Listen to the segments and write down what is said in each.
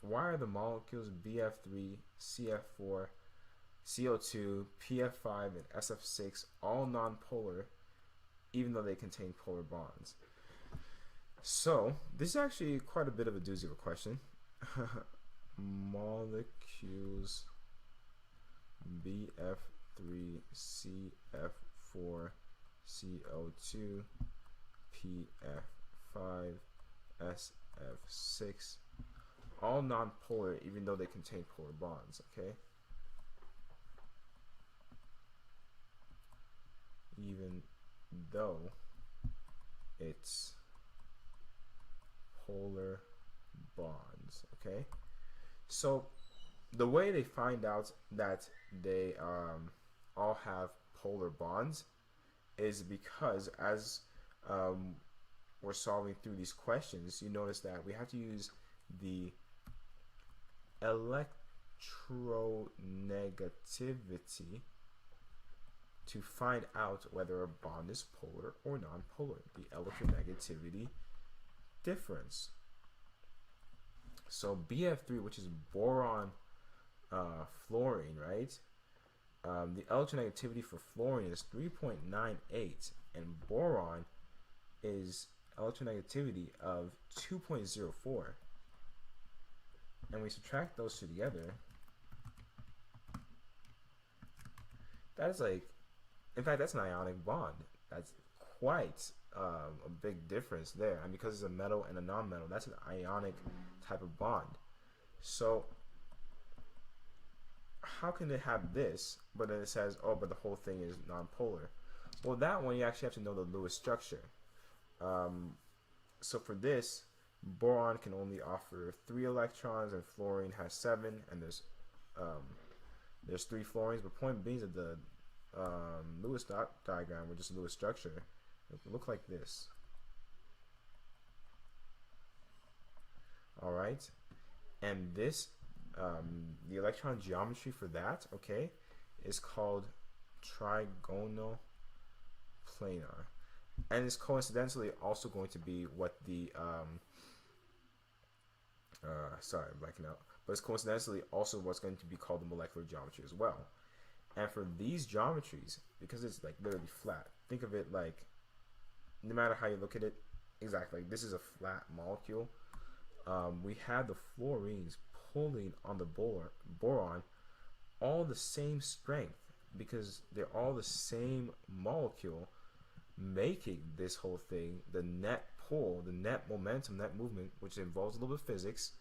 why are the molecules BF3, CF4, CO2, PF5, and SF6 all nonpolar, even though they contain polar bonds? So this is actually quite a bit of a doozy of a question. Molecules BF3, CF4, CO2, PF5, SF6, all nonpolar even though they contain polar bonds, okay? Even though it's polar bonds, okay? So the way they find out that they all have polar bonds is because as we're solving through these questions, you notice that we have to use the electronegativity to find out whether a bond is polar or non-polar, the electronegativity difference. So BF3, which is boron fluorine, right? The electronegativity for fluorine is 3.98, and boron is electronegativity of 2.04. And we subtract those two together, that is like, in fact, that's an ionic bond. That's quite a big difference there. And because it's a metal and a non-metal, that's an ionic type of bond. So how can it have this, but then it says, oh, but the whole thing is non-polar? Well, that one you actually have to know the Lewis structure. So for this, boron can only offer 3 electrons, and fluorine has 7, and there's 3 fluorines. But point being that the Lewis diagram, or just Lewis structure, it would look like this. All right, and this, the electron geometry for that, okay, is called Trigonal Planar, and it's coincidentally also going to be what the sorry, I'm blanking out, but it's coincidentally also what's going to be called the molecular geometry as well. And for these geometries, because it's like literally flat, think of it like, no matter how you look at it, exactly, like this is a flat molecule. We have the fluorines pulling on the boron all the same strength, because they're all the same molecule, making this whole thing, the net pull, the net momentum, net movement, which involves a little bit of physics,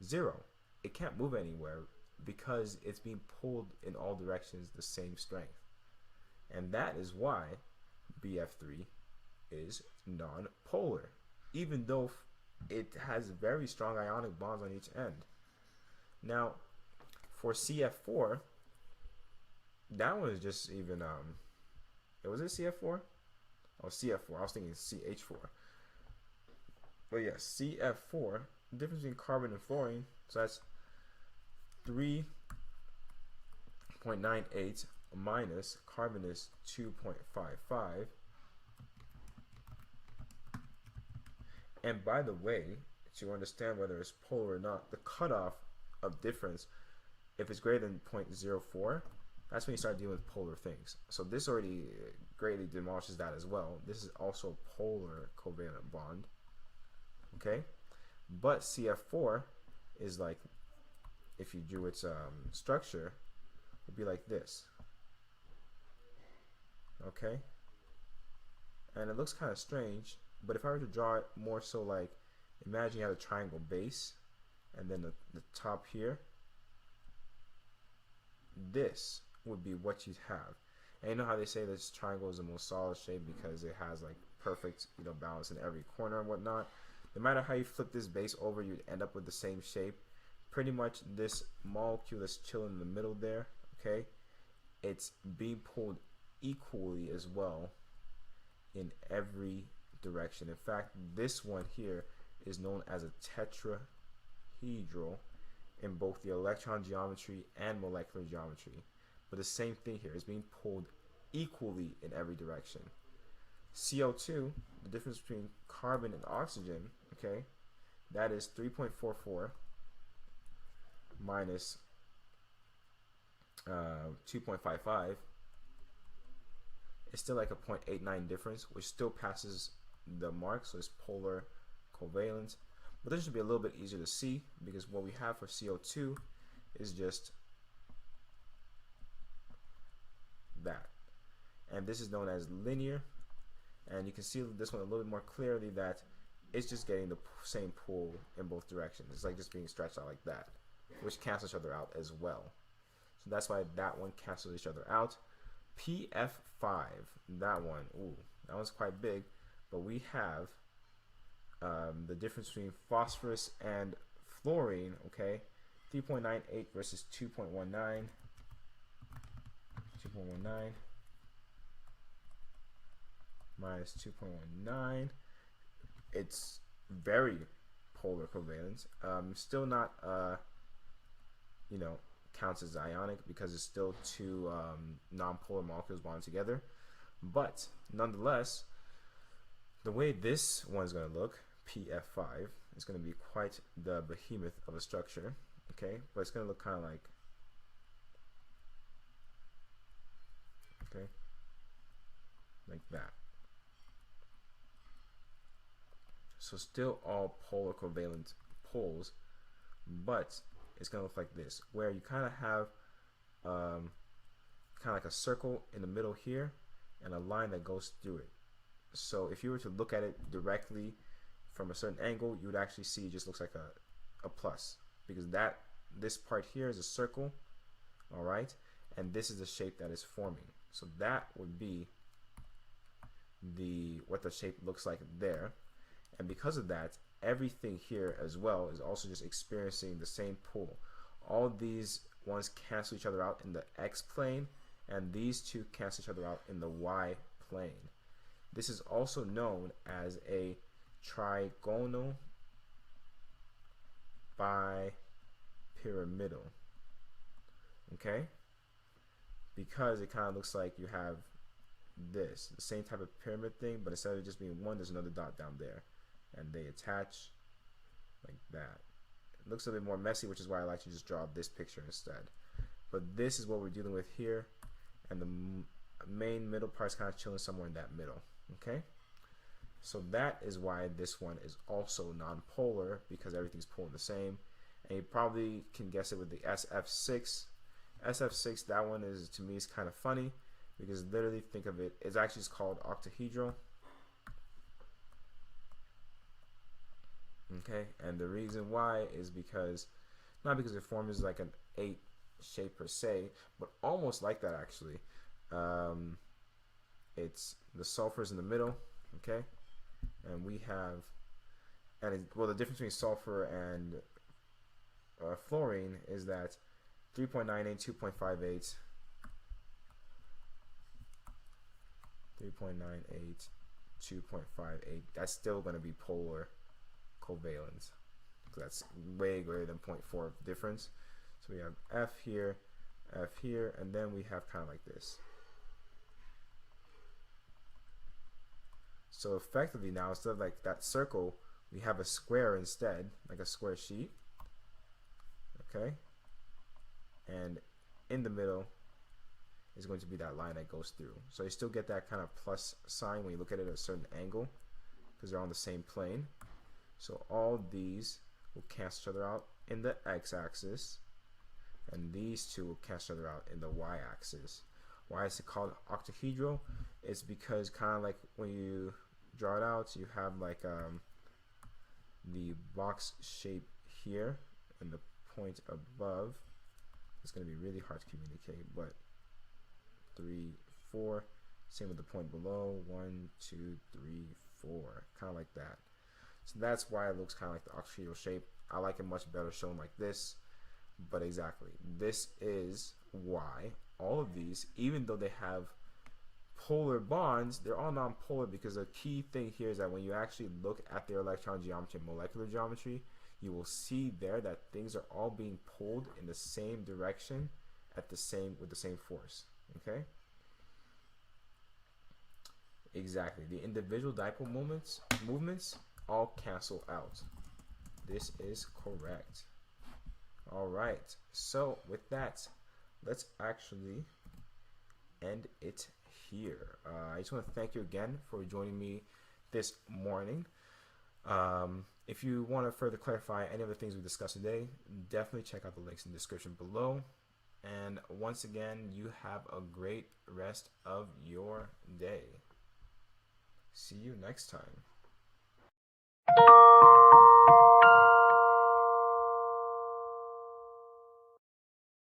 0. It can't move anywhere because it's being pulled in all directions the same strength. And that is why BF3 is non-polar, even though it has very strong ionic bonds on each end. Now for CF4, that one is just even was it CF4? Oh, CF4, I was thinking CH4. But yeah, CF4, the difference between carbon and fluorine, so that's 3.98 minus carbon is 2.55. And by the way, to understand whether it's polar or not, the cutoff of difference, if it's greater than 0.04, that's when you start dealing with polar things. So this already greatly demolishes that as well. This is also a polar covalent bond, okay? But CF4 is like, if you drew its structure, it would be like this, okay? And it looks kind of strange, but if I were to draw it more so like, imagine you have a triangle base, and then the top here, this would be what you'd have. And you know how they say this triangle is the most solid shape because it has like perfect, you know, balance in every corner and whatnot. No matter how you flip this base over, you'd end up with the same shape. Pretty much this molecule that's chilling in the middle there, okay, it's being pulled equally as well in every direction. In fact, this one here is known as a tetrahedral in both the electron geometry and molecular geometry. But the same thing here is being pulled equally in every direction. CO2, the difference between carbon and oxygen, okay, that is 3.44 minus 2.55, it's still like a 0.89 difference, which still passes the mark, so it's polar covalent. But this should be a little bit easier to see because what we have for CO2 is just that. And this is known as linear. And you can see this one a little bit more clearly that it's just getting the same pull in both directions. It's like just being stretched out like that, which cancels each other out as well. So that's why that one cancels each other out. PF5, that one, ooh, that one's quite big, but we have the difference between phosphorus and fluorine, okay, 3.98 versus 2.19, 2.19, minus 2.19. It's very polar covalent. Still not, you know, counts as ionic because it's still two nonpolar molecules bonded together. But nonetheless, the way this one's going to look, PF5, is going to be quite the behemoth of a structure. Okay, but it's going to look kind of like, okay, like that. So still all polar covalent poles, but it's going to look like this, where you kind of have kind of like a circle in the middle here and a line that goes through it. So if you were to look at it directly from a certain angle, you would actually see it just looks like a plus, because this part here is a circle, all right, and this is the shape that is forming. So that would be what the shape looks like there. And because of that, everything here as well is also just experiencing the same pull. All these ones cancel each other out in the X plane, and these two cancel each other out in the Y plane. This is also known as a trigonal bipyramidal, okay? Because it kind of looks like you have the same type of pyramid thing, but instead of just being one, there's another dot down there, and they attach like that. It looks a bit more messy, which is why I like to just draw this picture instead. But this is what we're dealing with here, and the main middle part is kind of chilling somewhere in that middle, okay? So that is why this one is also non-polar, because everything's pulling the same. And you probably can guess it with the SF6. SF6, that one is, to me, is kind of funny, because literally think of it, it's actually just called octahedral. Okay, and the reason why is because, not because it forms like an 8 shape per se, but almost like that actually. It's the sulfur's in the middle, okay, and we have, well, the difference between sulfur and fluorine is that 3.98, 2.58, 3.98, 2.58, that's still going to be polar covalent. So that's way greater than 0.4 difference. So we have F here, and then we have kind of like this. So effectively now, instead of like that circle, we have a square instead, like a square sheet. Okay, and in the middle is going to be that line that goes through. So you still get that kind of plus sign when you look at it at a certain angle, because they're on the same plane. So all these will cancel each other out in the x-axis, and these two will cancel each other out in the y-axis. Why is it called octahedral? It's because kind of like when you draw it out, you have like the box shape here, and the point above. It's going to be really hard to communicate, but 3, 4. Same with the point below. 1, 2, 3, 4. Kind of like that. So that's why it looks kind of like the octahedral shape. I like it much better shown like this. But exactly, this is why all of these, even though they have polar bonds, they're all non-polar, because the key thing here is that when you actually look at their electron geometry and molecular geometry, you will see there that things are all being pulled in the same direction with the same force. Okay? Exactly. The individual dipole movements all cancel out. This is correct. All right. So with that, let's actually end it here. I just want to thank you again for joining me this morning. If you want to further clarify any of the things we discussed today, definitely check out the links in the description below. And once again, you have a great rest of your day. See you next time.